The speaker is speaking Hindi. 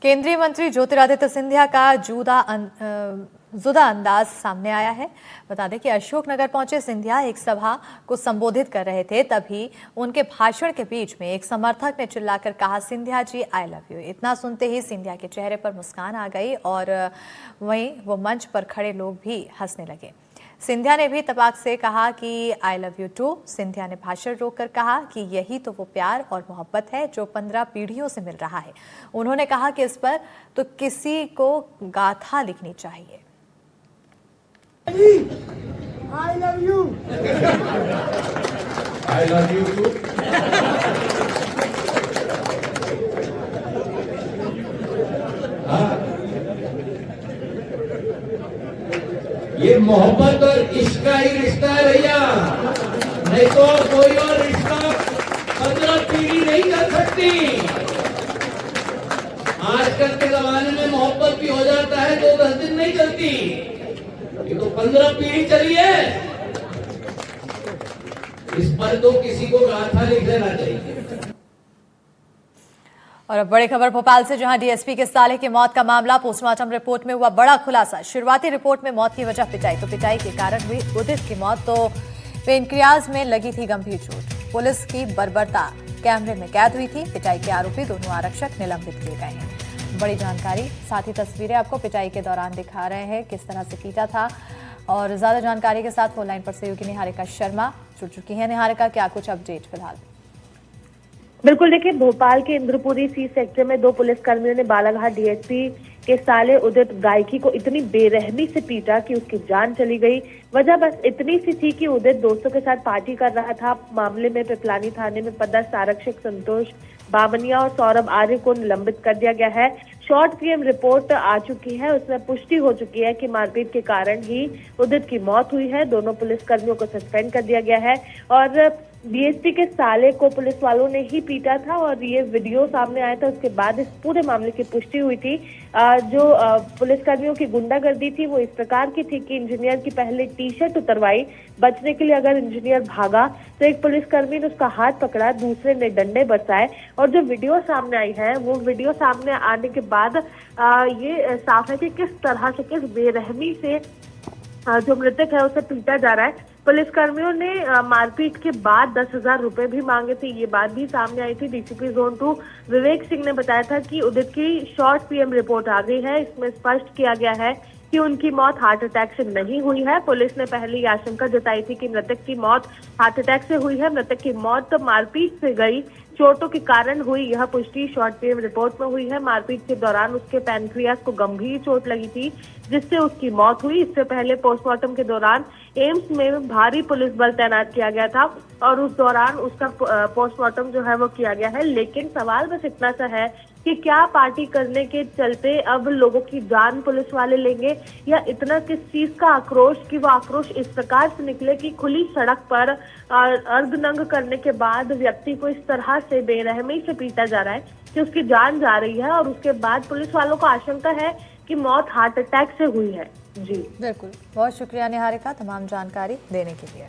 केंद्रीय मंत्री ज्योतिरादित्य सिंधिया का जुदा अंदाज सामने आया है। बता दें कि अशोकनगर पहुंचे सिंधिया एक सभा को संबोधित कर रहे थे, तभी उनके भाषण के बीच में एक समर्थक ने चिल्लाकर कहा, सिंधिया जी आई लव यू। इतना सुनते ही सिंधिया के चेहरे पर मुस्कान आ गई और वहीं वो मंच पर खड़े लोग भी हंसने लगे। सिंधिया ने भी तपाक से कहा कि I love you too. Scindia ने भाषण रोककर कहा कि यही तो वो प्यार और मोहब्बत है जो 15 पीढ़ियों से मिल रहा है। उन्होंने कहा कि इस पर तो किसी को गाथा लिखनी चाहिए। I love you. I love you too. ये मोहब्बत और इश्क का ही रिश्ता है भैया, नहीं तो कोई और रिश्ता 15 पीढ़ी नहीं कर सकती। आजकल के जमाने में मोहब्बत भी हो जाता है 2-10 दिन नहीं चलती, ये तो 15 पीढ़ी चली है। इस पर तो किसी को गाथा लिख देना चाहिए। और अब बड़ी खबर भोपाल से, जहां डीएसपी के साले की मौत का मामला, पोस्टमार्टम रिपोर्ट में हुआ बड़ा खुलासा। शुरुआती रिपोर्ट में मौत की वजह पिटाई, तो पिटाई के कारण हुई उदित की मौत, तो पेनक्रियाज में लगी थी गंभीर चोट। पुलिस की बर्बरता कैमरे में कैद हुई थी। पिटाई के आरोपी दोनों आरक्षक निलंबित किए गए हैं। बड़ी जानकारी, साथ ही तस्वीरें आपको पिटाई के दौरान दिखा रहे हैं, किस तरह से पीटा था। और ज्यादा जानकारी के साथ फोन लाइन पर सहयोगी निहारिका शर्मा जुड़ चुकी है। निहारिका, क्या कुछ अपडेट फिलहाल? बिल्कुल, देखिए, भोपाल के इंद्रपुरी सी सेक्टर में 2 पुलिसकर्मियों ने बालाघाट डीएसपी के साले उदित गायकी को इतनी बेरहमी से पीटा कि उसकी जान चली गई। वजह बस इतनी सी थी कि उदित दोस्तों के साथ पार्टी कर रहा था। मामले में पिपलानी थाने में पदस्थ आरक्षक संतोष बामनिया और सौरभ आर्य को निलंबित कर दिया गया है। शॉर्ट पीएम रिपोर्ट आ चुकी है, उसमें पुष्टि हो चुकी है कि मारपीट के कारण ही उदित की मौत हुई है। दोनों पुलिसकर्मियों को सस्पेंड कर दिया गया है और डीएसपी के साले को पुलिस वालों ने ही पीटा था और ये वीडियो सामने आया था। उसके बाद इस पूरे मामले की पुष्टि हुई थी। जो पुलिसकर्मियों की गुंडागर्दी थी वो इस प्रकार की थी कि इंजीनियर की पहले टी शर्ट उतरवाई, बचने के लिए अगर इंजीनियर भागा तो एक पुलिसकर्मी ने उसका हाथ पकड़ा, दूसरे ने डंडे बरसाए। और जो वीडियो सामने आई है, वो वीडियो सामने आने के बाद ये साफ है कि किस तरह से, किस बेरहमी से जो मृतक है उसे पीटा जा रहा है। पुलिसकर्मियों ने मारपीट के बाद 10,000 रुपए भी मांगे थे, ये बात भी सामने आई थी। डीसीपी जोन 2 विवेक सिंह ने बताया था कि उदित की शॉर्ट पीएम रिपोर्ट आ गई है। इसमें स्पष्ट किया गया है कि उनकी मौत हार्ट अटैक से नहीं हुई है। पुलिस ने पहले आशंका जताई थी कि मृतक की मौत हार्ट अटैक से हुई है। मृतक की मौत तो मारपीट से गई, चोटों के कारण हुई, यह पुष्टि शॉर्ट पीएम रिपोर्ट में हुई है। मारपीट के दौरान उसके पैनक्रियाज को गंभीर चोट लगी थी, जिससे उसकी मौत हुई। इससे पहले पोस्टमार्टम के दौरान एम्स में भारी पुलिस बल तैनात किया गया था और उस दौरान उसका पोस्टमार्टम जो है वो किया गया है। लेकिन सवाल बस इतना सा है कि क्या पार्टी करने के चलते अब लोगों की जान पुलिस वाले लेंगे, या इतना किस चीज का आक्रोश कि वो आक्रोश इस प्रकार से निकले कि खुली सड़क पर अर्धनंग करने के बाद व्यक्ति को इस तरह से बेरहमी से पीटा जा रहा है कि उसकी जान जा रही है। और उसके बाद पुलिस वालों को आशंका है कि मौत हार्ट अटैक से हुई है। जी बिल्कुल, बहुत शुक्रिया निहारिका तमाम जानकारी देने के लिए।